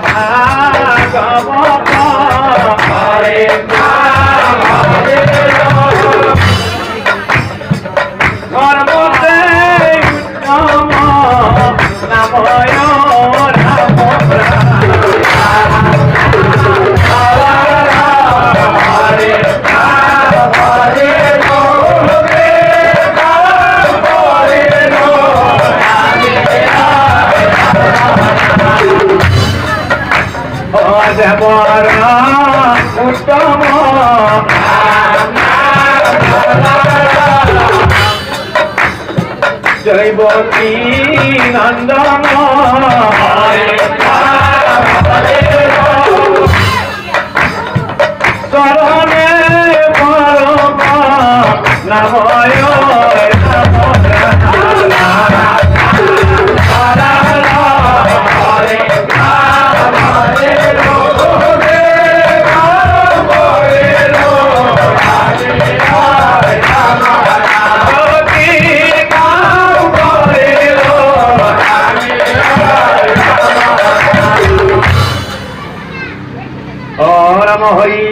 ভাগবত হরে নাম হরে ধর্মতে উত্তম নাময় রাম হরে হরে দেবর উত্তম জৈবতী নন্দন শরণে পরম নাময় হরি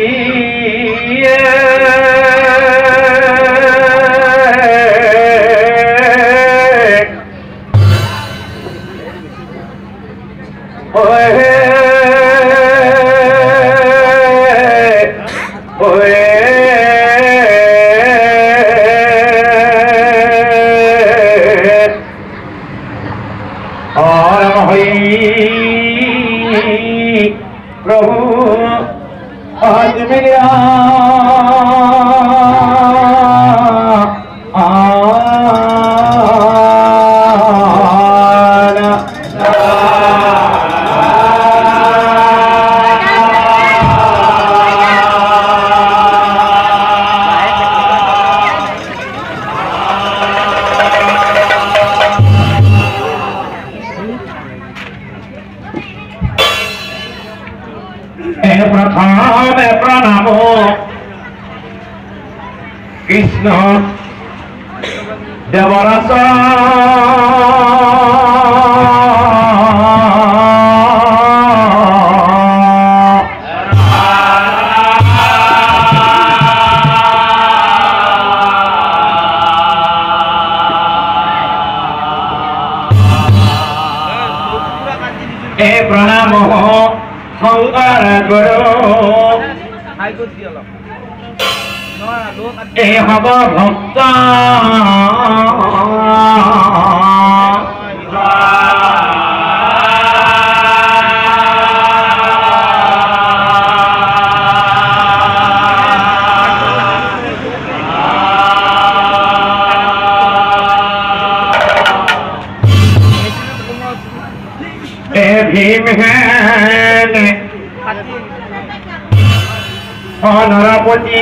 প্রভু आज मेरे प्रथम प्रणाम कृष्ण देवरस ए प्रणाम शंकर गुरु ए हब भक्त ए भीम है नरपति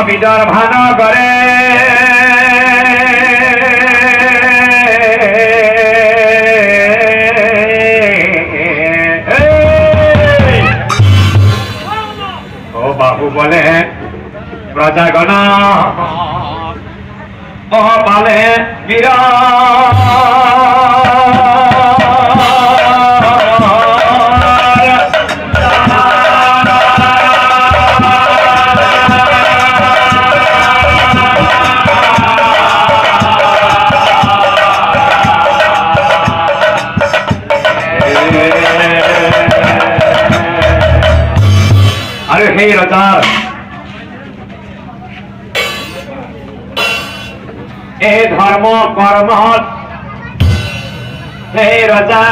विदर्भ नगरे बाबू बोले प्रजागण पाले वीरा अरे हे रचार ए धर्म कर्म हे रजा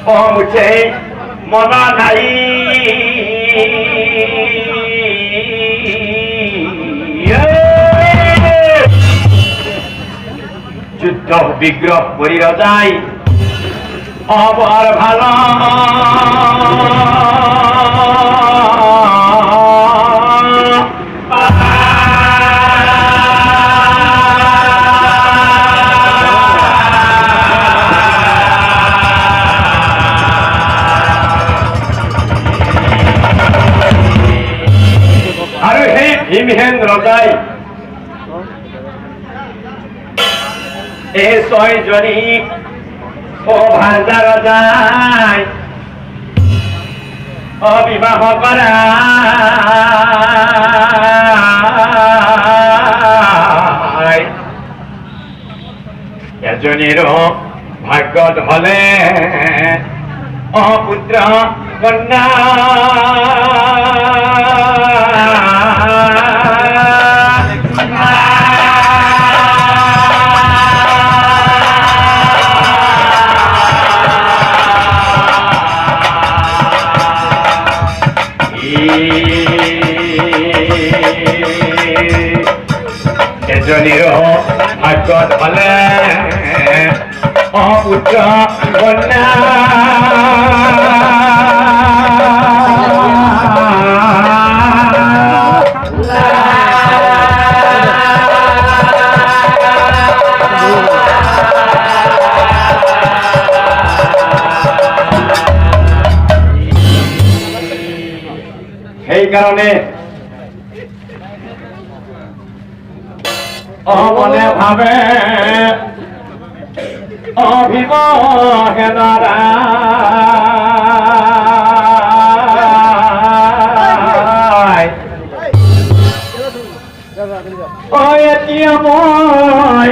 ओ मुझे मना नहीं যুদ্ধ বিগ্রহ করি রজাই অবর ভালো রজাই এ ছয় জনী ও ভান্ডা রজাই অবিবাহ করা এজনেরও ভাগ্যত হলে অপুত্র কন্যা এজনেরও ভাগ্যত হলে অপুত্র কন্যা এই কারণে মনে ভাবে অভিমোহনারা মই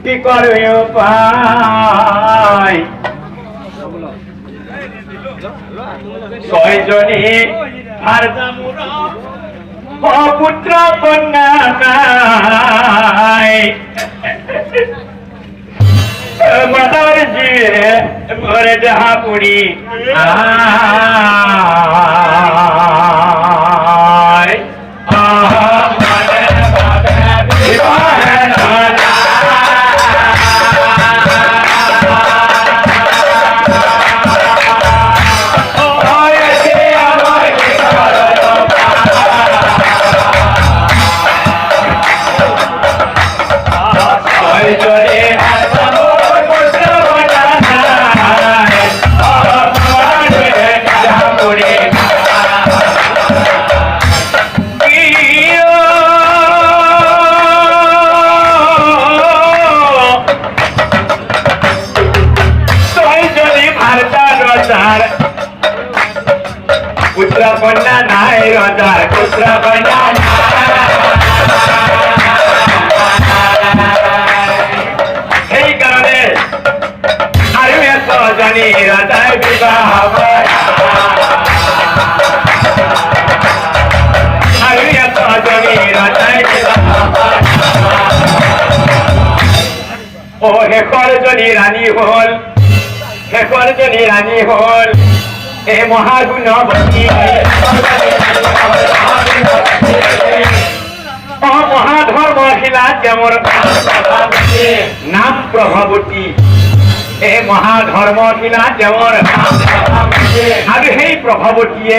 কি করবে উপায় ছয়জনী পুত্র কন্যা নাই মাতার জিয়ে মরে যাহা পুরি পুত্র কন্যা নাই রাজার পুত্র কন্যা এই কারণে আরো এত জানি রাজায় বিবাহ আরো এত জানি রাজায় ও শেষৰ জনী ৰাণী হল শেষৰ জনী ৰাণী হল এ মহাগুণবতী মহাধর্মশীলা যেমন নাম প্রভাবতী এ মহাধর্মশীলা যেমন আৰু সেই প্ৰভাৱতীয়ে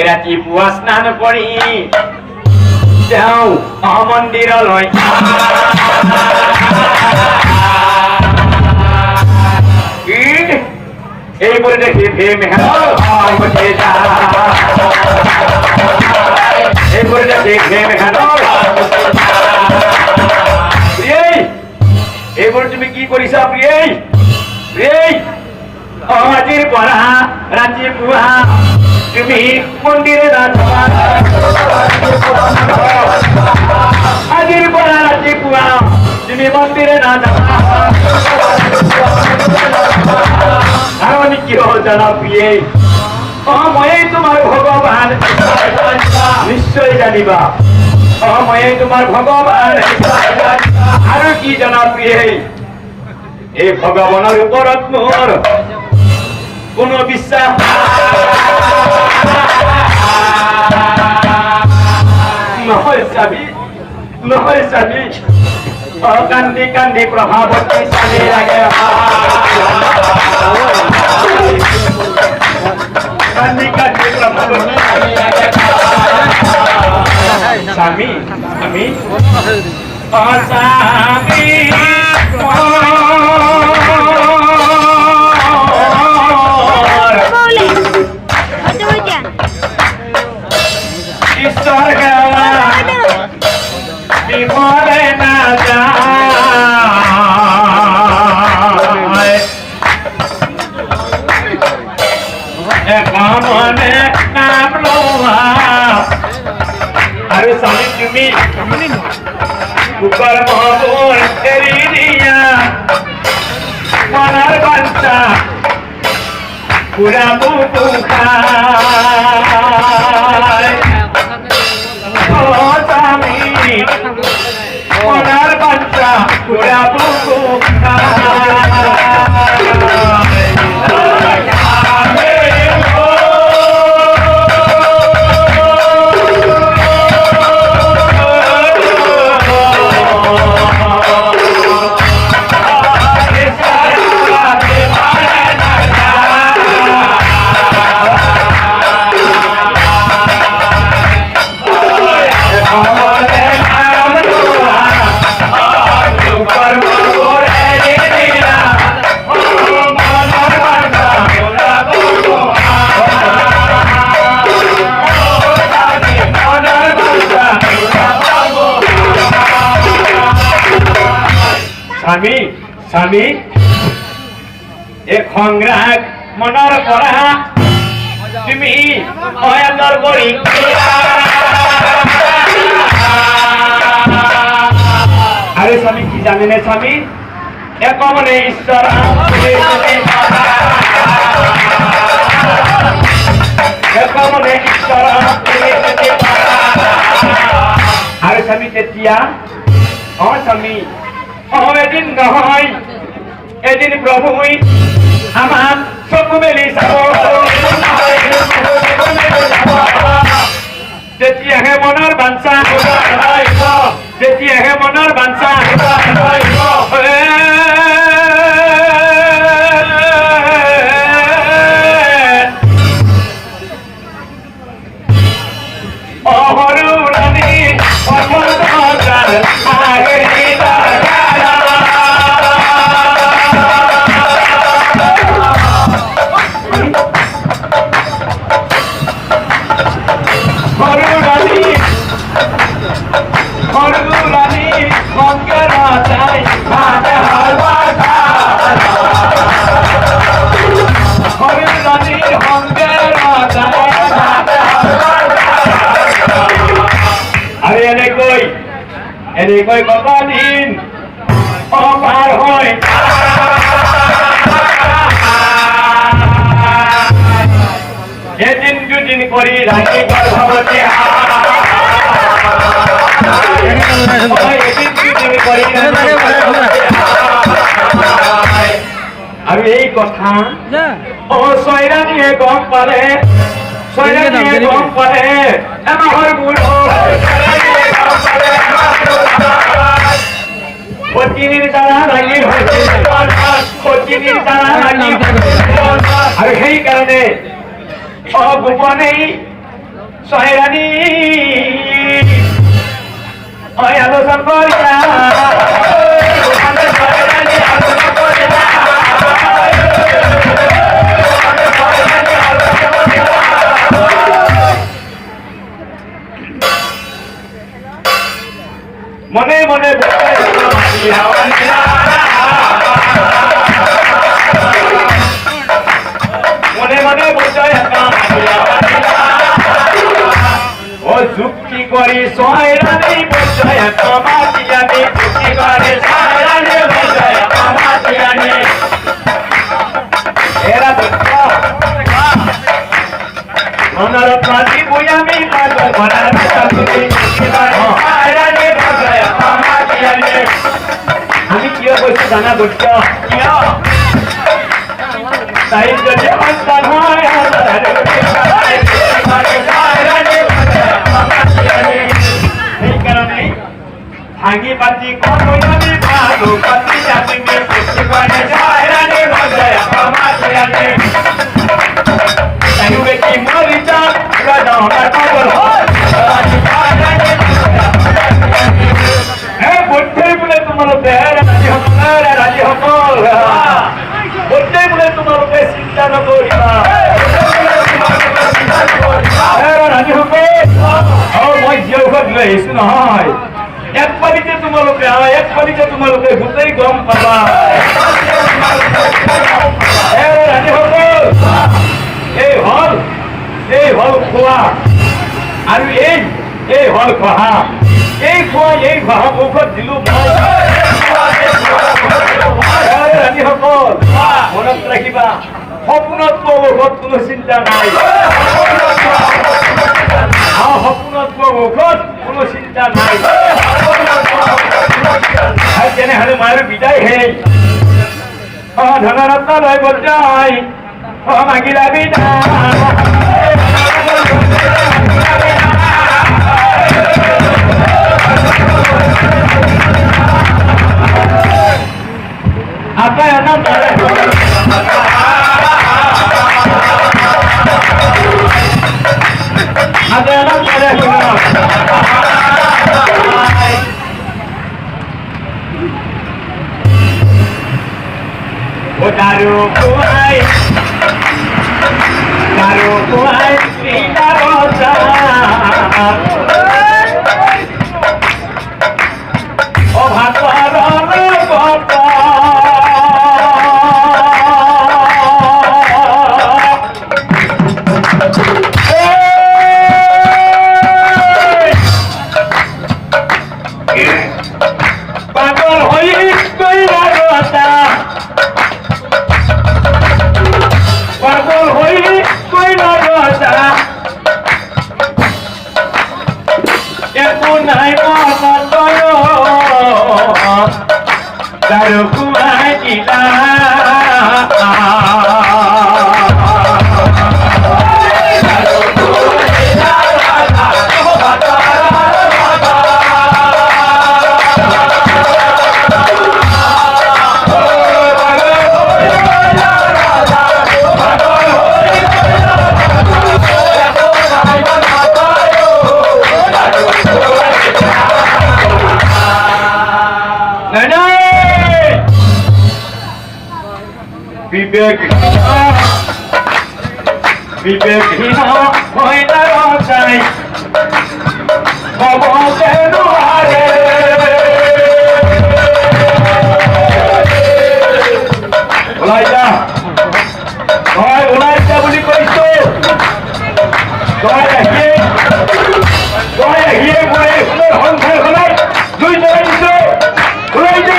ৰাতিপুৱা স্নান কৰি যাওঁ মন্দিৰলৈ এইবোরে দেখি এইবোরে দেখি এইবোৰ তুমি কি কৰিছা প্ৰিয় আজিৰ পৰা ৰাতিপুৱা তুমি মন্দিৰে নাযাবা আজিৰ পৰা ৰাতিপুৱা তুমি মন্দিৰে নাযাবা কারণ কি হল জানা প্রিয়ে ময়ে তোমার ভগবান নিশ্চয় জানিবা ময়ে তোমার ভগবান আর কি জানা প্রিয়ে এই ভগবানের উপরত মোর কোন বিশ্বাস নহয় চাবি কান্দি কান্দি প্রভাবতী চালি লাগে কান্দি কান্দি প্রভাবতী স্বামী স্বামী স্বামী বুকর মহবুর এরি দিয়া মনার বাঞ্ছা পুরা বুকু খায় ও স্বামী মনার বাঞ্ছা পুরা বুকু স্বামী স্বামী এ খংরাগ মনৰ পৰা তুমি অয়াতৰ কৰি আরে স্বামী কি জানেন স্বামী এক মনে ঈশ্বর এক মনে ঈশ্বর আরে স্বামী তেতিয়া স্বামী এদিন নহয় এদিন প্ৰভুই আমাক চকু মেলি চাব তেতিয়াহে মনৰ বাঞ্ছা তেতিয়াহে মনৰ বাঞ্ছা এনেকৈ কত দিন পাৰ হয় এদিন দুদিন কৰি ৰাখি গৰ্ভৱতী এদিন দুদিন কৰি আৰু এই কথা ছয়ৰাণীয়ে গম পালে ছয়ৰাণীয়ে গম পালে এমাহৰ মূল পত্নীর দ্বারা লাগি হয়েছে পত্নীর দ্বারা লাগি আর সেই কারণে গোপনেই ছয়রানী আলোচনা করিয়া মনে মনে মনে মনে বোঝায় ও যুক্তি করি ছয়রানী বোঝায় মাতিয়ানি যুক্তি করে ছয়রানী বোঝায় মাতিয়ানি এরা বুঝছ মনের প্রাণী বইয়ামি লাগো মনের প্রাণী ছয়রানী বোঝায় মাতিয়ানি আমি কিয় বলছি জানা বুঝছ কিয় তাই যদি সন্তান হয় সেই কারণে ভাঙি পাতি কোনো আমি ভালো পাতি আমি তাই বেটি মরি যান রাজা আমার খবর বুদ্ধি বলে তোমালোকে রাজি হব রাজি হব বুদ্ধি বলে তোমালোকে চিন্তা নকৰিবা ৰাজি হব মই জীয়ঘৰত লৈ আহিছো নহয় এক পালিতে তোমালোকে গোটেই গম পাবা ৰাজি হব এই হল খোৱা আৰু এই হল খহা এই ভাবুকত দিলো ৰাণীসকল মনত ৰাখিবা সপোনত মুখত কোনো চিন্তা নাই সপোনত মুখত কোনো চিন্তা নাই তেনেহলে মাৰ বিদায় হে ধনৰত্ন লৈ বজাই মাগিলা বিদায় apa yang nampak ada yang nampak daru kuai tidak rosa oh hataran kota বিবেকহীন হৈ নাযায় কবকে নোৱাৰে ওলাই যা তই ওলাই যা বুলি কৈছো তই আহিয়ে মই এইখনৰ সংসাৰখনত জুই জ্বলাই দিছো ওলাই যা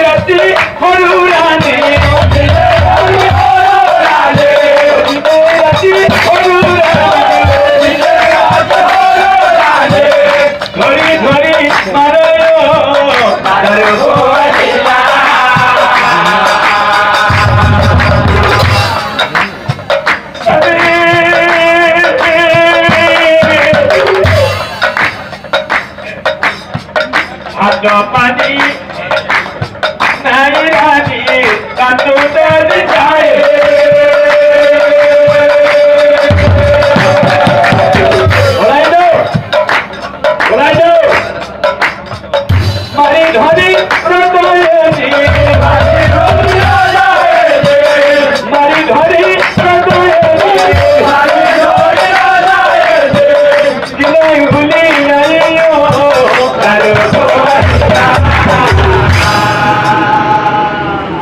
ৰাতি সৰু ৰাণী ধৰি ধৰি মাৰে হাত পানী নাই রানী কান্দুতে যায় মারি ধরি মারি ধরি ভুলি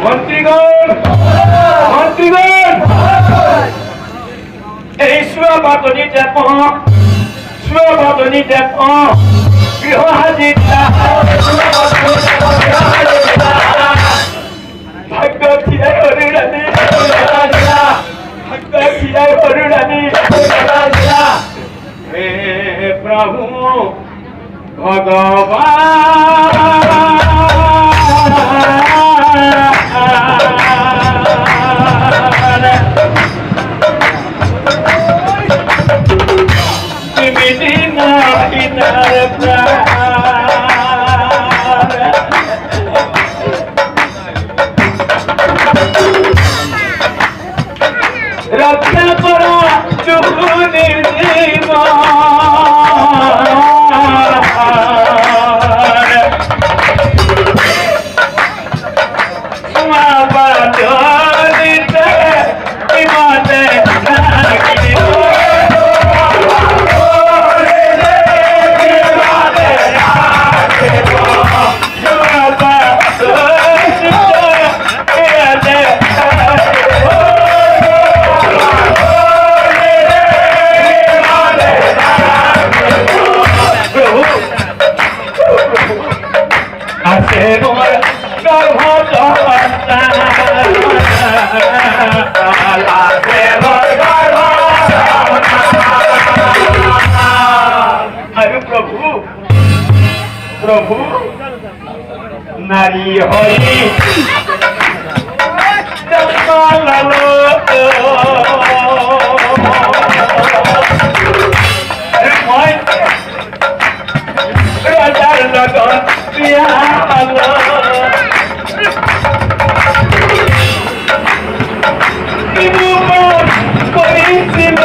মন্ত্রীগণ এই সুবাদনী দেব গৃহ হাজিরা ভাগ্য খিরাই হরুরানী ভাগ্য খিরাই হরুরানী হে প্রভু ভগবান রক্ষা করা চুকুনির জীবন মোর গর্ভ লাগে মোর গর্ভ আরে প্রভু প্রভু নারী হই জন্মালো মই রাজার লগন বিয়া হলো করেছিল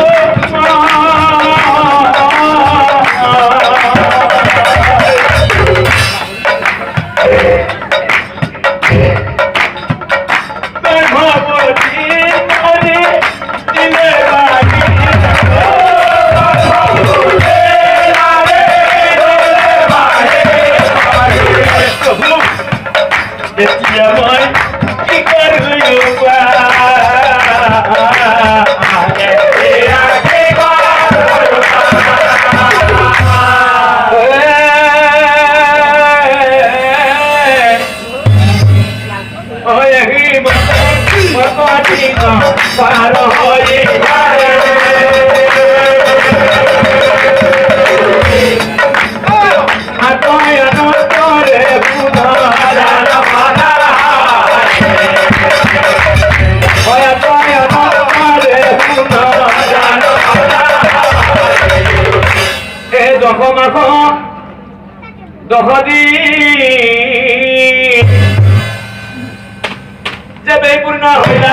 দহদি যেবে পূর্ণ হইলা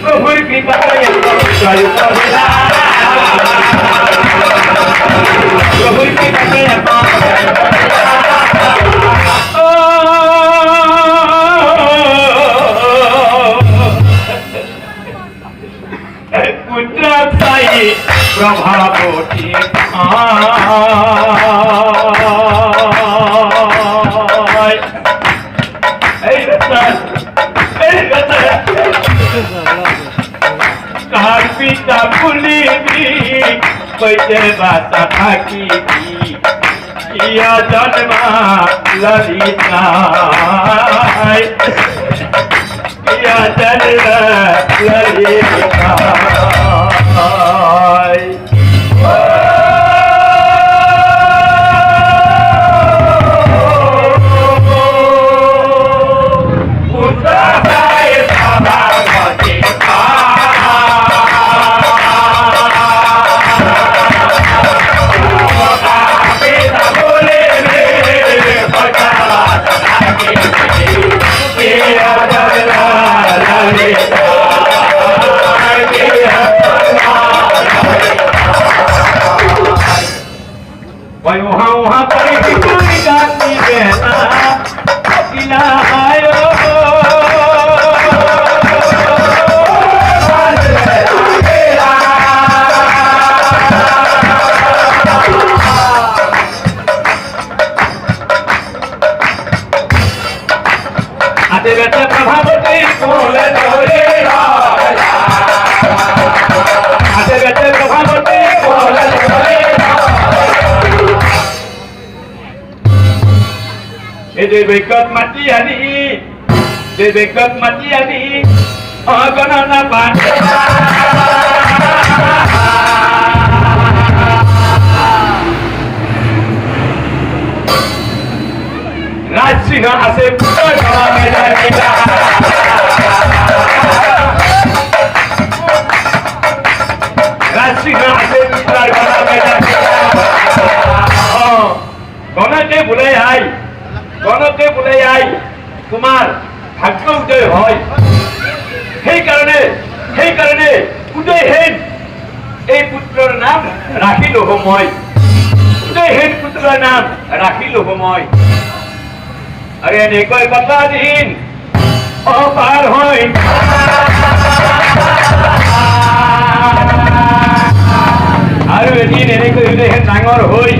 প্রভুর কৃপা প্রভুর কৃপা প্রভাবতী কার পিতা ভুলিবি কইতে বাসা থাকিবি ইয়া জন্মা ললিতা ইয়া জন্মা Lalita Debekat mati ani, debekat mati ani, agan apa? Rajsiha ase putar kala medan kita. Rajsiha ase putar kala medan kita. Oh, kona ke bulai hai. গণকে বলে আই তোমার ভাগ্য উদয় হয় সেই কারণে উদয়হীন এই পুত্রের নাম রাখিল মই উদয়হীন পুত্রের নাম রাখিল মই আরে এনেকৈ কথা দিন অপার হয় আৰু এদিন এনেকৈ উদয়হীন ডাঙৰ হৈ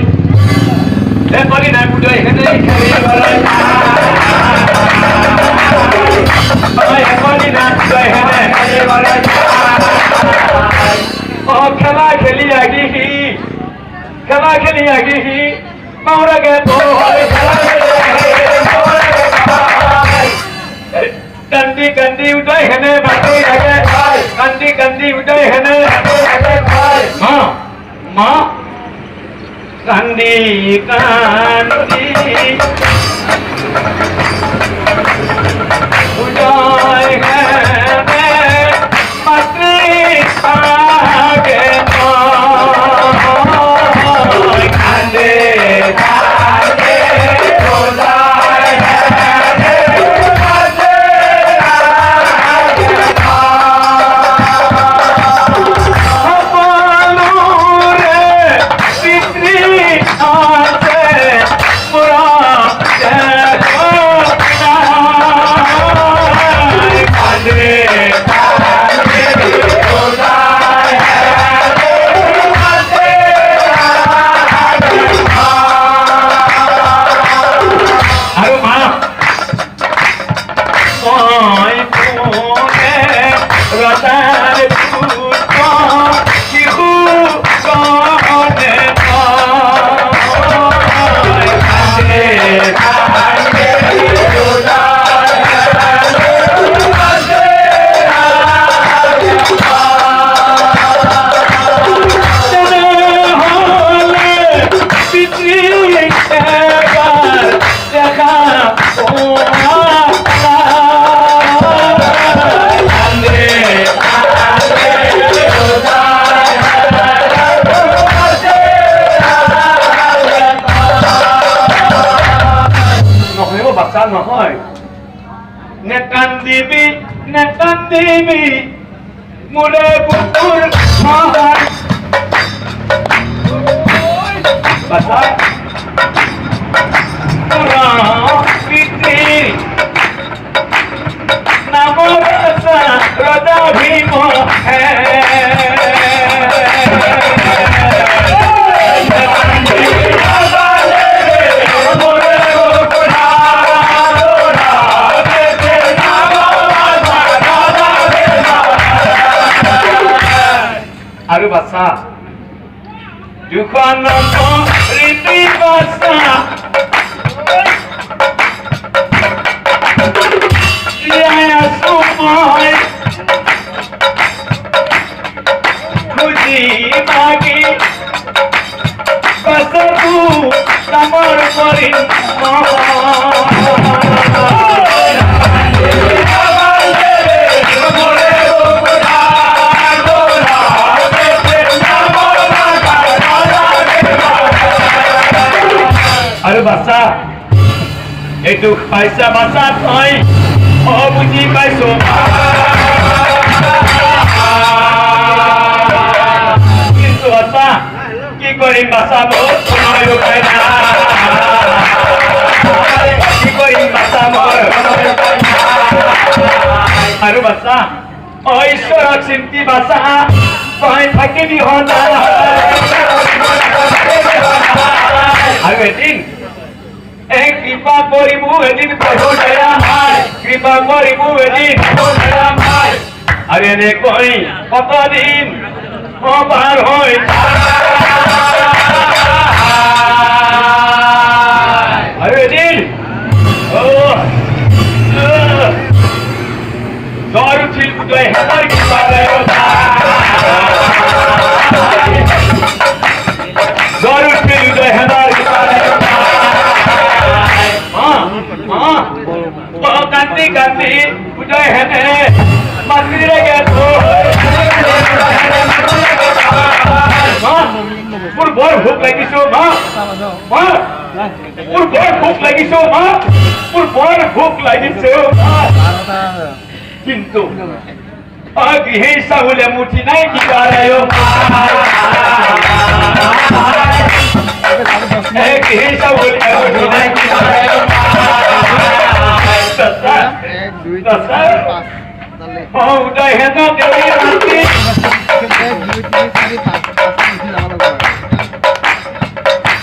Everybody now, put your hand in the air. এখনই নাচ জয় হেনে ও খেলা খেলি আগিহি খেলা খেলি আগিহি মাওরাগে তো কান্দি কান্দি উদয় হেনে বাকি লাগে কান্দি কান্দি উদয় হেনে মা মা কান্দি কান্দি উদয় হেনে বাকি লাগে কান্দে কান্দে উদয় নহয় নেকান্দিবি নেকান্দিবি মোৰে বুকুৰ মহান বাছা পিতৃ নামৰ আশা ৰজা ভীম হে আৰু বাছা দুখন ৰীতি বাছা আছো মই খুজি মাগি বাছাবো ডাঙৰ কৰিম আৰু বাছা এইটো পাইছা বাছা তই বুজি পাইছো কিন্তু বাছা কি কৰিম বাছা বহুত সময় উপায় কি কৰিম বাছা মোৰ আৰু বাছা ঈশ্বৰক চিন্তি বাছা তই থাকিবি সদায় আৰু এদিন কৃপা কৰিবো এদিন প্ৰভু দয়া কৃপা কৰিবো এদিন আৰু এনেকৈ কতদিন পাৰ হৈ আৰু এদিন জ্বৰ উঠিল উদয় হেতাৰ কৃপা জ্বৰ উঠিল উদয় হেতাৰ কৃপা কান্দি কান্দি উদয় হেনে মাতৃৰে মোৰ বৰ ভোক লাগিছো মা মোৰ বৰ ভোক লাগিছো মা মোৰ বৰ ভোক লাগিছে কিন্তু গৃহে চাউলে মুঠি নাই কিবা গৃহে চাউল মুঠি নাই কিবা উদয় হেন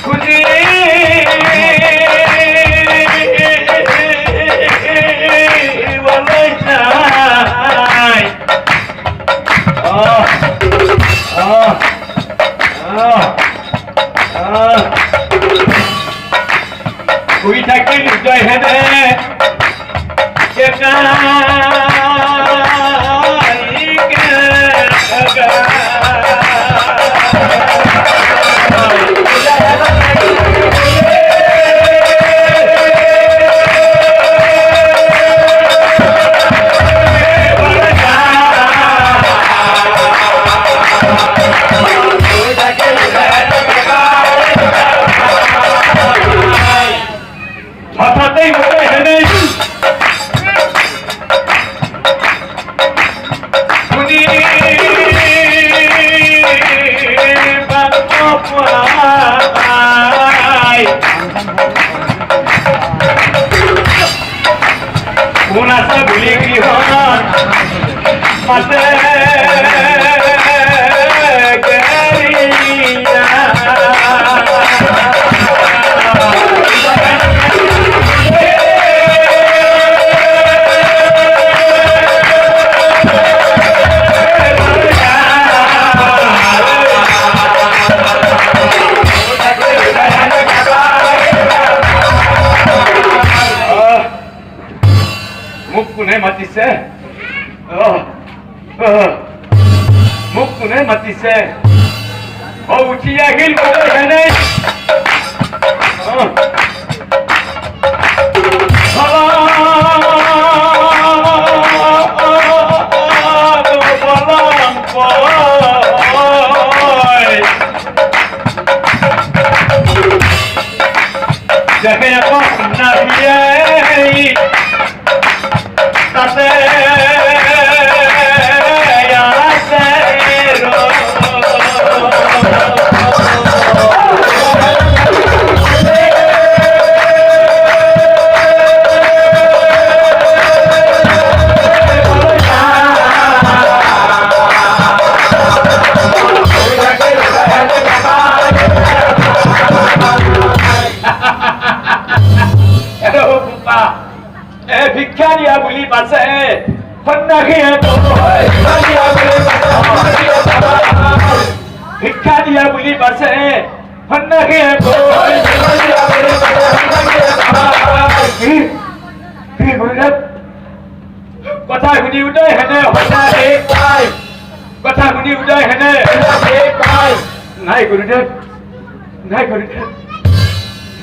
খুজি বলে कोणाचा भुली गृहात माते मुक्कुने मतिसे मुक्कुने मतिसे ओ उचिया हिल बोले है नहीं जब aku nabi tate ya sero भिखारिया बुली पासे फन्ना के तो भिखारिया बुली पासे फन्ना के तो कथा गुनी उदय हने होना एक पाई कथा गुनी उदय हने एक पाई नहीं गुरुदेव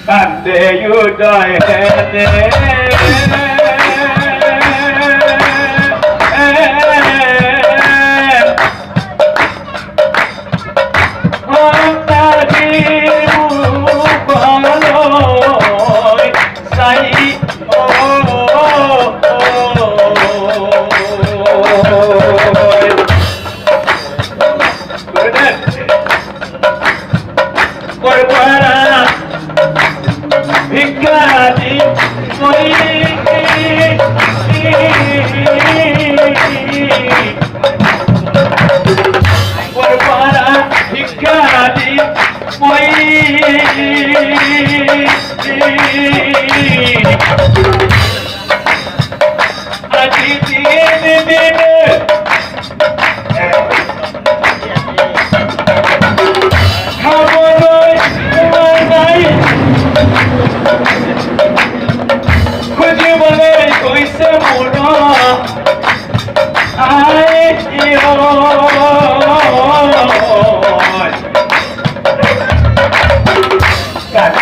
कांदे उदय हने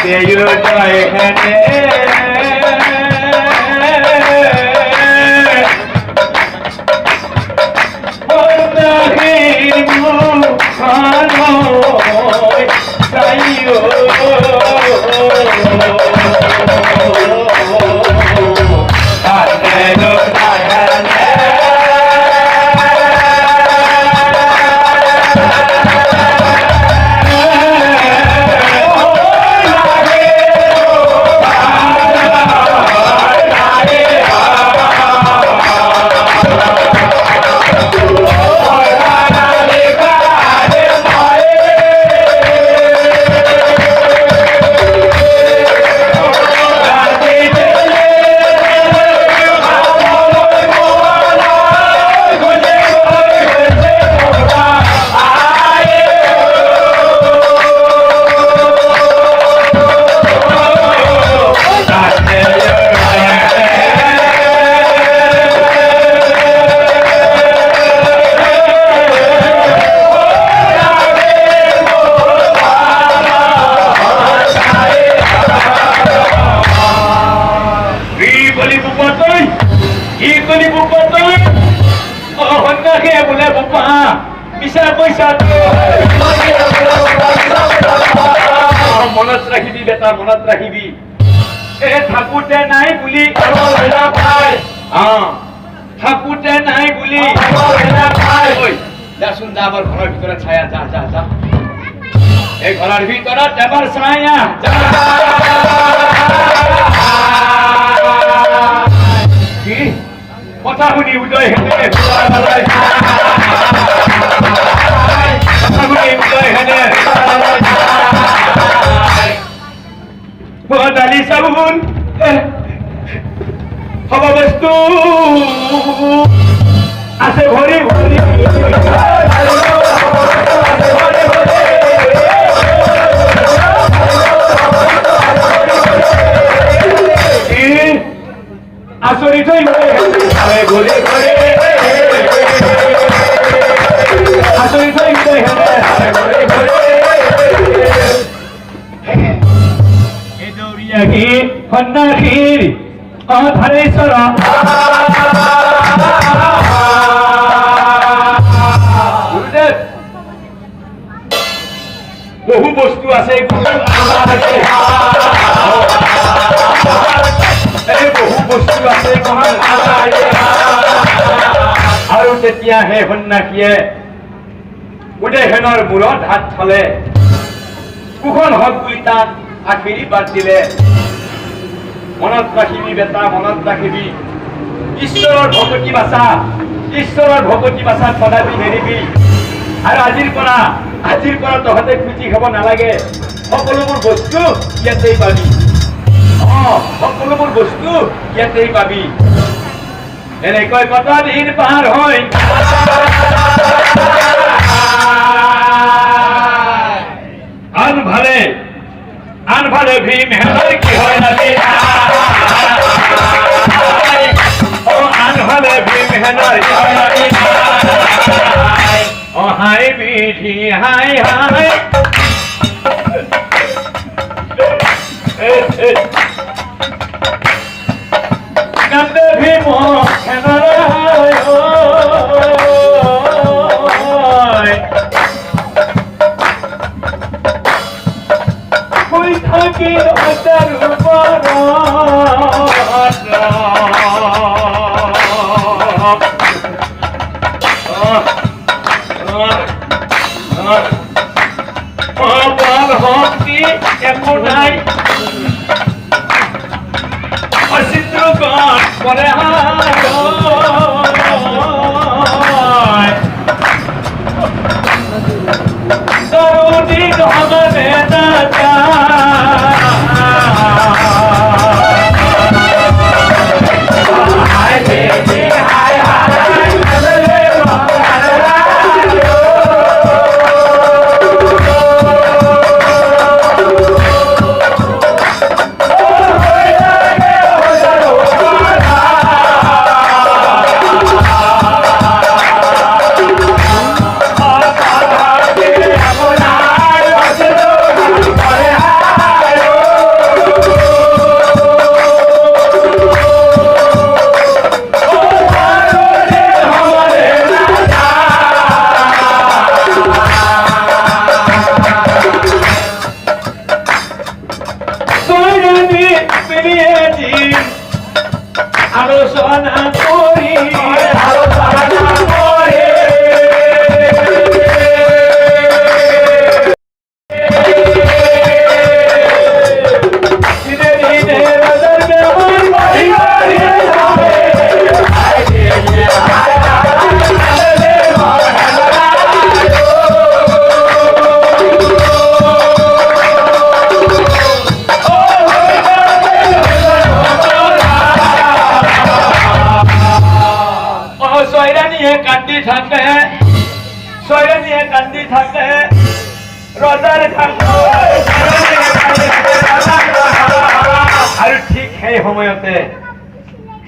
you মনত ৰাখিবি বেটা মনত ৰাখিবি এ থাকুতে নাই বুলি থাকুতে নাই বুলি যাচোন যা আমাৰ ঘৰৰ ভিতৰত ছায়া যা যা যা এই ঘৰৰ ভিতৰত এবাৰ চাই আহ কি কথা শুনি উদয় হেনে কথা শুনি উদয় হেনে দালি চাবোন সব বস্তু আছে ভৰি ভৰি আচৰিত হৈ ঘৰে ঘৰে আচৰিত হৈ ঘৰে এই দৌৰিয়া কি সন্ন্যাসীৰ অধাৰেশ্বৰ গুৰুদেৱ বহু বস্তু আছে বহু বস্তু আছে আৰু তেতিয়া সেই সন্ন্যাসীয়ে উদয়সেনৰ মূৰত হাত থলে কুশল হওক বুলি তাক আশীৰ্বাদ দিলে মনত ৰাখিবি বেটা মনত ৰাখিবি ঈশ্বৰৰ ভকতি বাচা সদাবি নেৰিবি আৰু আজিৰ পৰা তহঁতে খুজি খাব নালাগে সকলোবোৰ বস্তু ইয়াতেই পাবি সকলোবোৰ বস্তু ইয়াতেই পাবি এনেকৈ কত দিন পাৰ হয় আনফালে ভীম হেনৰ কি হয় আনফালে ভীম হেনৰ কি হয় হাই বিধি হাই হাই কান্দে ভীম হেনৰ কই থাকি অতার উপর হকি একো নাই অচিত্রগণ করে তরুণী ধমনে না আলোচনা করি কান্দি থাকে রজার আৰু ঠিক সেই সময়তে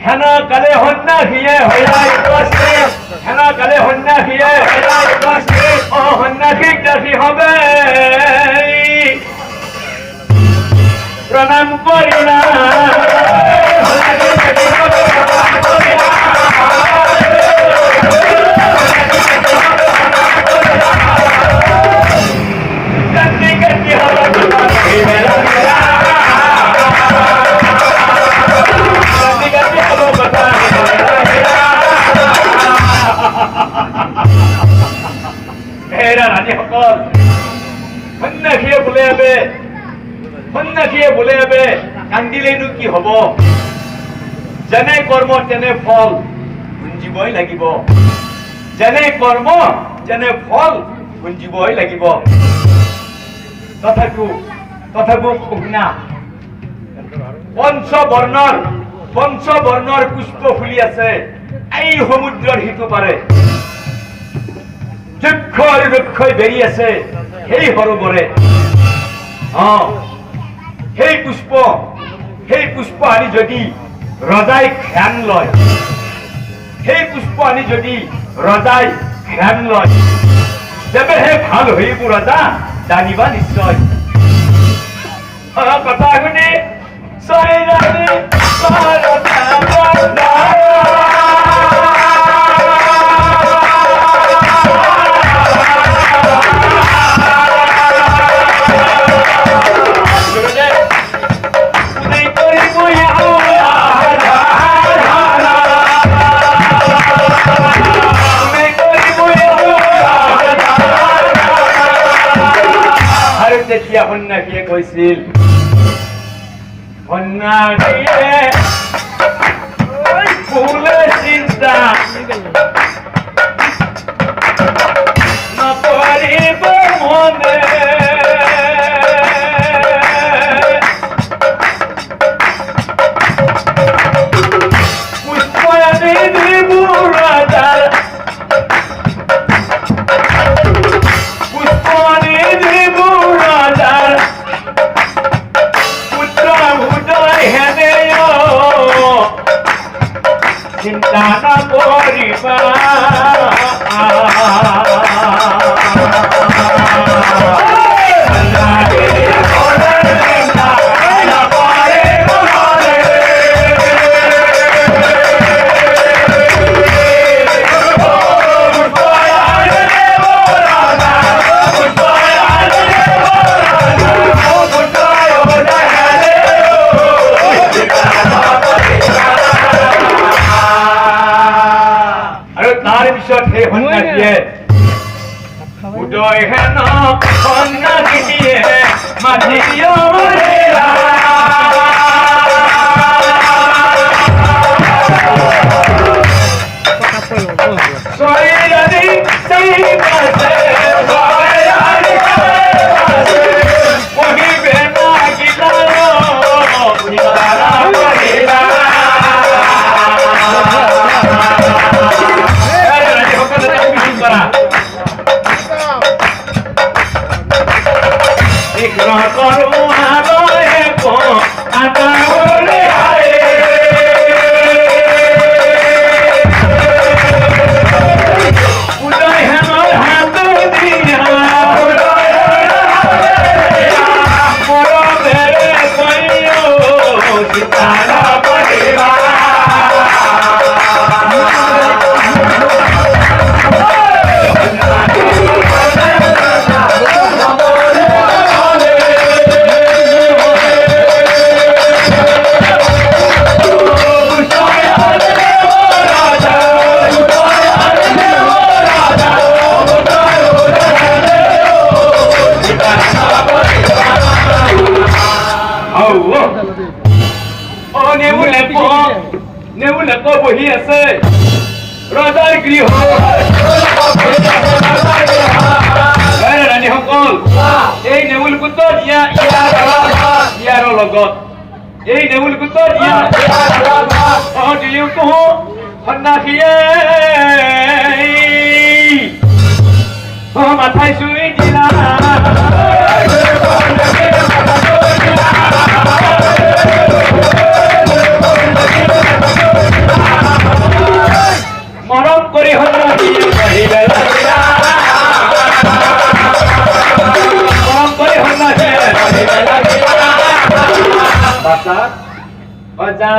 হেন কালে সন্ন্যাসীয়ে সন্ন্যাসীক দাসী হবে প্ৰণাম কৰিলা ৰাণীসকল সন্ন্যাসী কান্দিলেনো কি হব যেনে কর্ম তেনে ফল গুঞ্জিবই লাগিব যেনে কর্ম যেনে ফল গুঞ্জিবই লাগিব তথাপিও শুনা পঞ্চবৰ্ণৰ পুষ্প ফুলি আছে এই সমুদ্ৰৰ সিটো পাৰে যক্ষ আৰু ৰক্ষই বেৰি আছে সেই সৰোবৰে সেই পুষ্প আনি যদি ৰজাই ধ্যান লয় সেই পুষ্প আনি যদি ৰজাই ধ্যান লয় তেবেহে ভাল হইব ৰজা জানিবা নিশ্চয় কথা শুনি তেতিয়া সন্যাসীয়ে কৈছিল সন্যাসীয়ে ফুলে চিন্তা নকৰিব মনে পুষ্পয়াদি দিব ৰাজাৰ পুষ্পয়াদি দিব ৰাজাৰ পুত্ৰ উদয় হেনে চিন্তা নকৰিবা সেই সন্যাসীয়ে উদয় হেন সন্যাসীয়ে মাধিয় বহি আছে ৰজাৰ গৃহ ৰাণীসকল এই নেউল গোটৰ ইয়াৰ লগত এই নেউল গোটৰ দিলিও কহো সন্যাসীয়ে মাথাই চুই দিলা মৰম কৰি সন্যাসী মৰম কৰি সন্যাসী অজা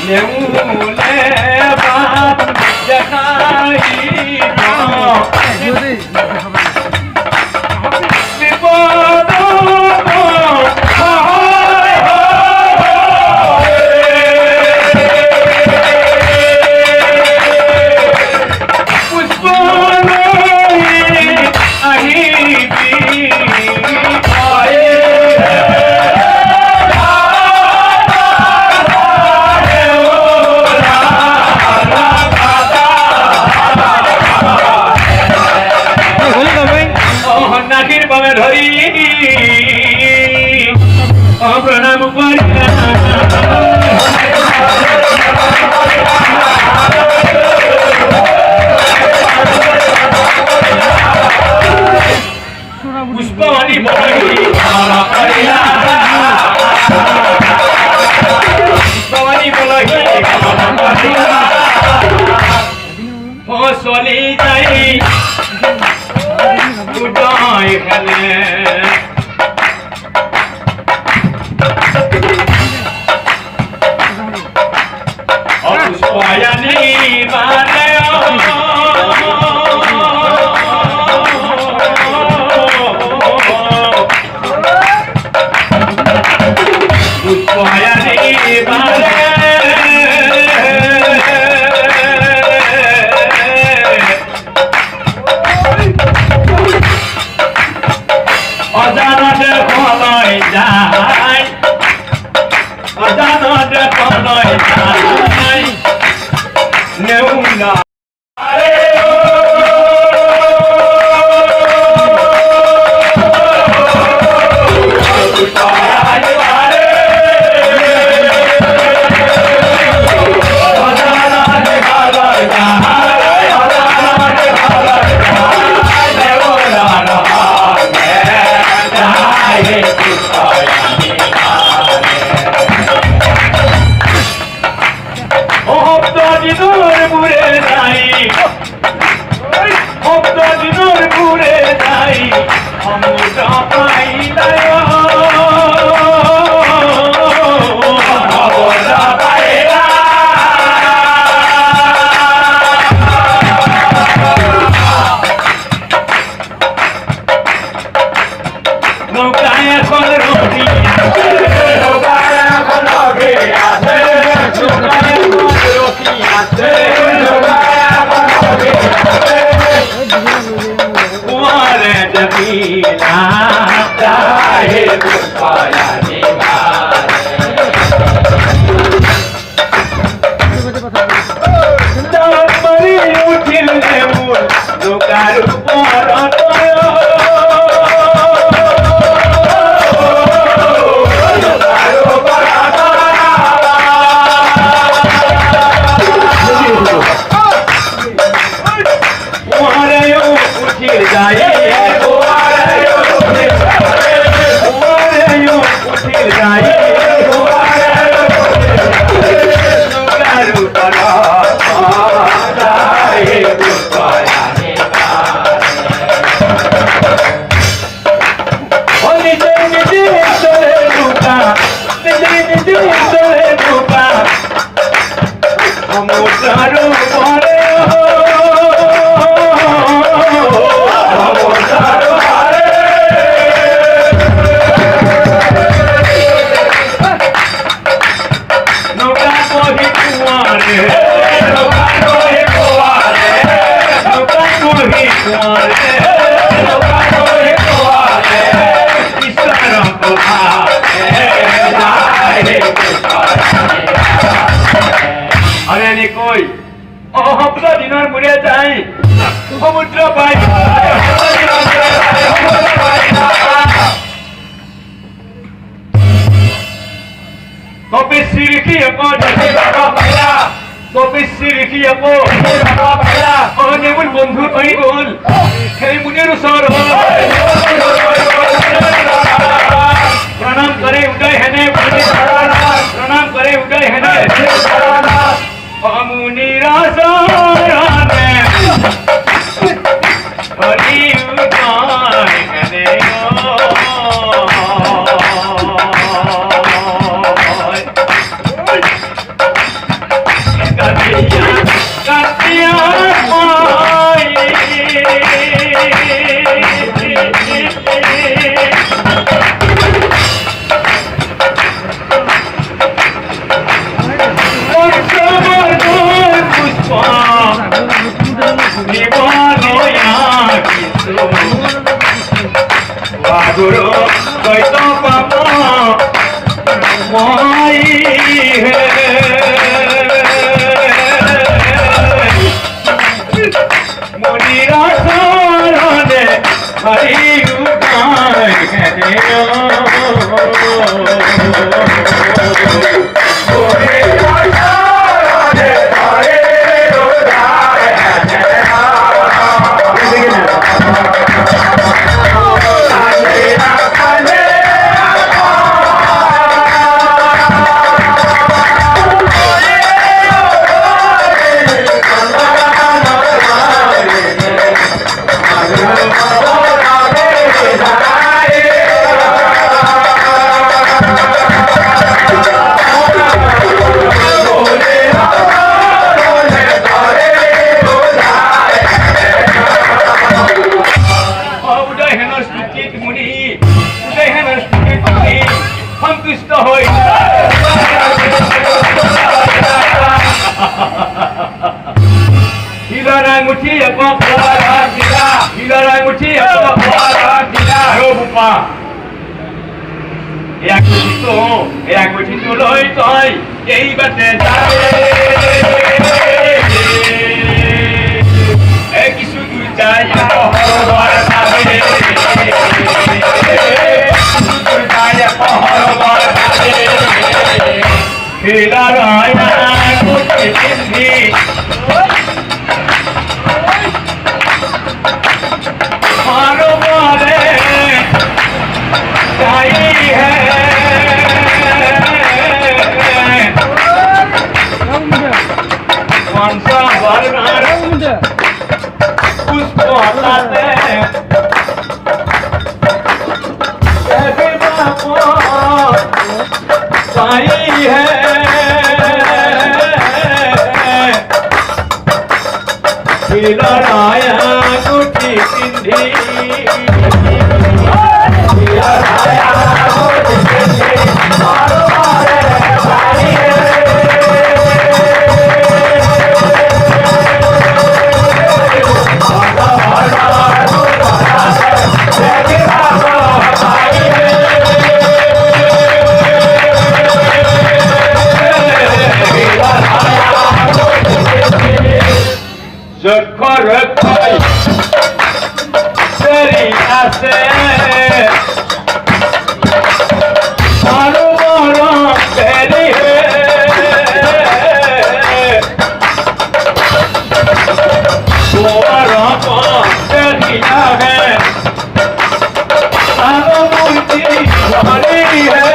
নেউলে বাপ দেখাইব বিপদ পুষ্প আহিবি নাকির বামে ধরি প্রণাম করিয়া পুষ্পবাণী পুষ্পবাণী বলহি ফসলি যাই উদয় এখানে পুষ্পয়ানি বারে পুষ্পয়ানি বারে অজানতে কলয় যায় অজানতে কলয় যায় নেউলা দিনৰ মূৰে যাই সমুদ্ৰ পাই Kopisi riki ako, jadi bapa paya. Kopisi riki ako, jadi bapa paya. Oh, nemun bondhu pai bol. Hey, munir usor ho. Pranam kare uday hene, pranam kare uday hene. Pamuni rasa rane. Hari uday hene. আকৌ খোৱাৰ দিলা শিলৰ আঙুঠি আকৌ খোৱাৰ দিলা আৰু বোপা এই আঙুঠিটো লৈ তই এই বাটে যায় কিছু দূৰ যায় হৰবাৰ পাবে কিছু দূৰ যায় হৰবাৰ পাবে শিলৰ আঙুঠি পিন্ধি लड़ाया गुटी सिंधी लड़ाया गुटी सिंधी मारो मारे भाई Correctly, very acid. Maro maro very Maro very hai. Maro murti very hai.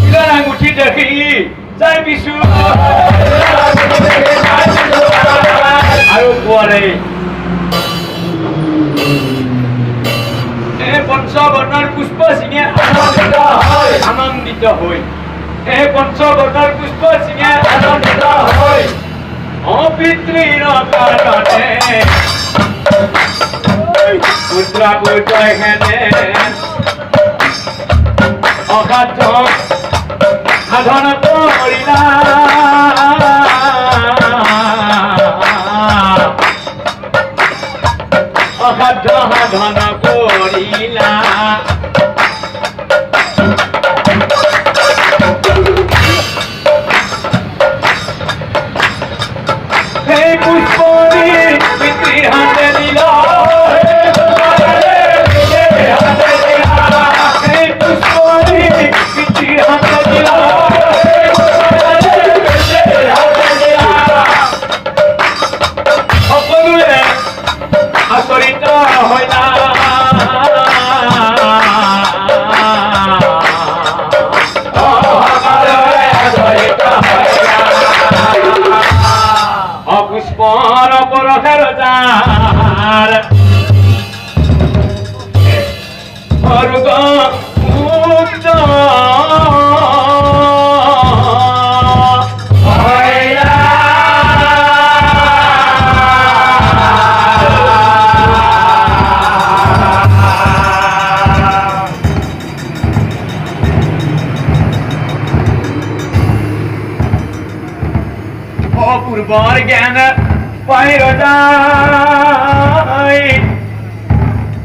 Raya guti pindhi. Saya bisu, ayo kuare. পঞ্চবর্ণৰ পুষ্প সিঙে আনন্দিত হৈ এই পঞ্চবৰ্ণৰ পুষ্প সিঙে আনন্দিত হৈ অপিতৃৰ কাৰণে পুত্ৰ পুত্ৰ এখানে অসাধ্য সাধন কৰিলা অসাধ্য সাধন কৰিলা সেই পুষ্পৰি পিতৃৰ হাতে দিলা সেই পুষ্পৰি পিতৃৰ হাতে দিলা সকলোৱে আচৰিত হইলা অপুষ্পৰ পৰশেৰ যাৰ অৰুগ মুক্ত পূৰ্বৰ জ্ঞান পাই ৰজাই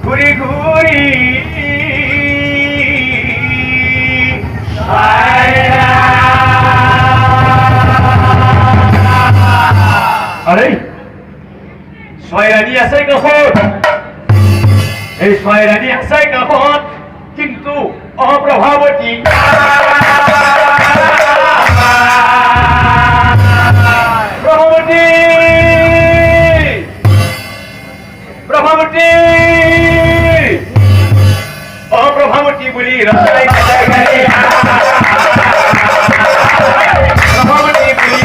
ঘূৰি ঘূৰি আরে ছয়রানী আছে কাষত এই ছয়রানী আছে কাষত কিন্তু অপ্ৰভাৱতী অপ্ৰভাৱতী বুলি ৰজাই প্ৰভাৱতী বুলি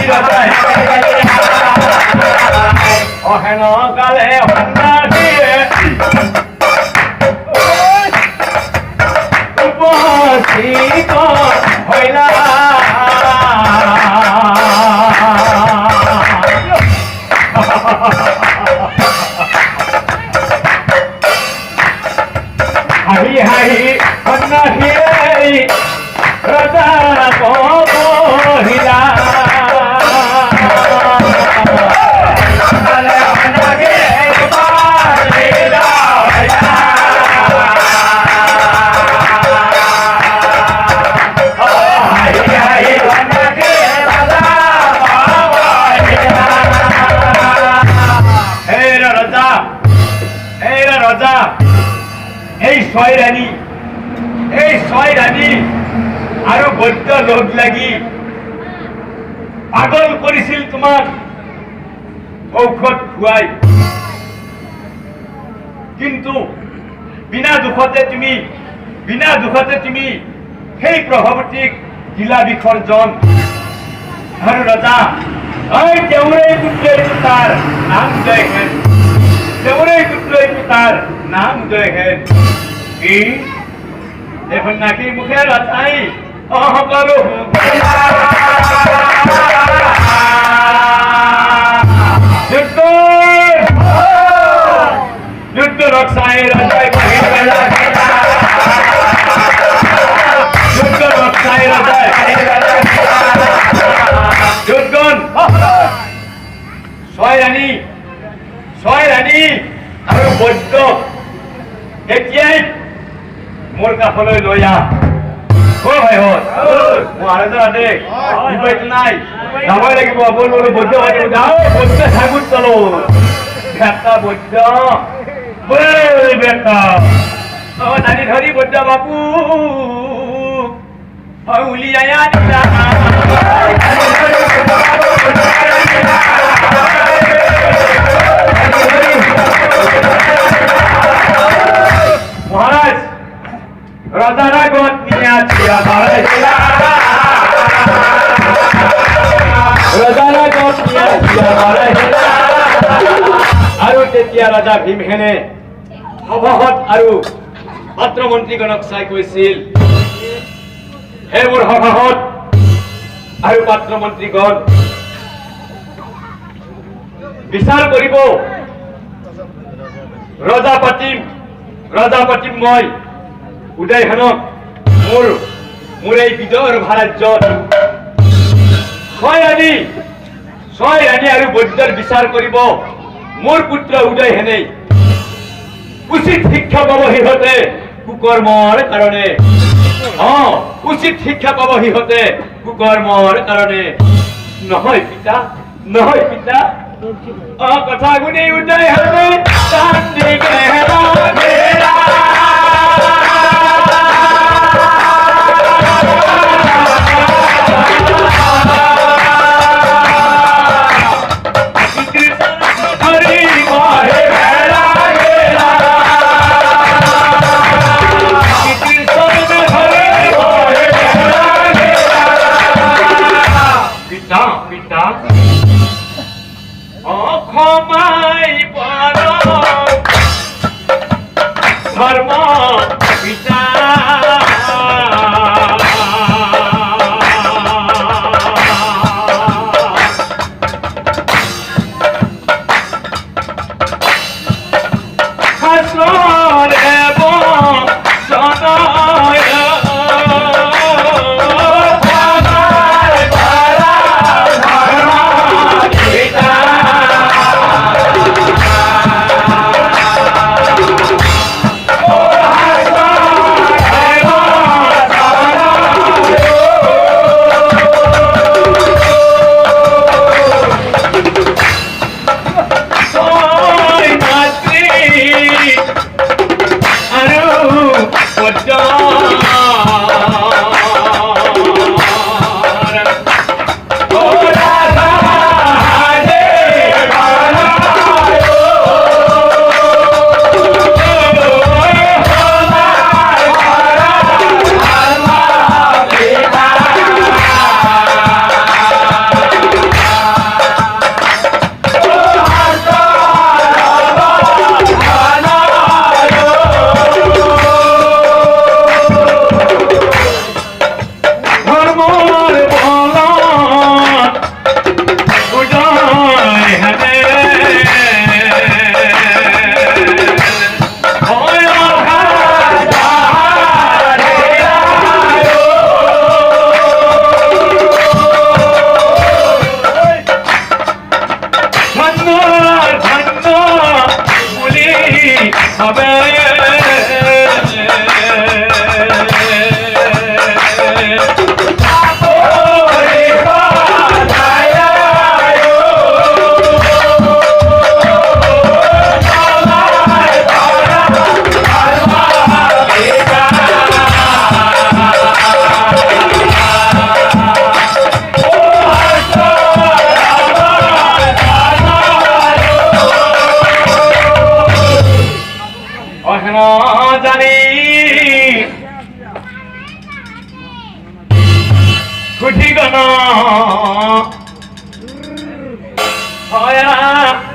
হইলা হাহি হাহি সন্ন্যাসী রজা কহিলা এই ছয় রানী আৰু বৈদ্য লগ লাগি পাগল কৰিছিল তোমাক ঔষধ খুৱাই কিন্তু বিনা দুখতে তুমি সেই প্ৰভাৱতীক দিলা বিসৰ্জন আৰু ৰজা তেওঁৰে পুত্ৰটো তাৰ নাম জয়হেন তেওঁৰে পুত্ৰটো তাৰ নাম জয়হেন কি দেখুন নাকি মুখে রথাই অহকারু যুদ্ধ রক্ষায় রাজায় যুদ্ধ রক্ষায় রাজায় যুদ্ধন ছয় রানী আৰু বৈদ্য এতিয়াই মোৰ কাষলৈ লৈ আহ ভাই হ'ল মোৰ আৰু এটা দে উপায়টো নাই যাবই লাগিব বল বল বৈদ্য যাওঁ বৈদ্য ঠাকুৰ চলো বেটা বৈদ্য বেটা নানি ধৰি বৈদ্য বাপু উলিয়াই আনিলা মহারাজ রাজারা গত নিয়ে আছি আৰু তেতিয়া ৰাজা ভীমসেনে সভাত আৰু পাত্ৰমন্ত্ৰীগণক চাই কৈছিল হে মোৰ সভাত আৰু পাত্ৰমন্ত্ৰীগণ বিচাৰ কৰিব ৰজা পাতিম মই উদয়হেনক মোৰ এই বিজয়ৰ ভাৰাজ্যত ছয় ৰাণী আৰু বৈদ্যৰ বিচাৰ কৰিব মোৰ পুত্ৰ উদয়হেনে উচিত শিক্ষা পাব সিহঁতে কুকৰ্মৰ কাৰণে উচিত শিক্ষা পাব সিহঁতে কুকৰ্মৰ কাৰণে নহয় পিতা কথা শুনি উদয়হেনে কান্দি গেলা কুঠি গণ হয়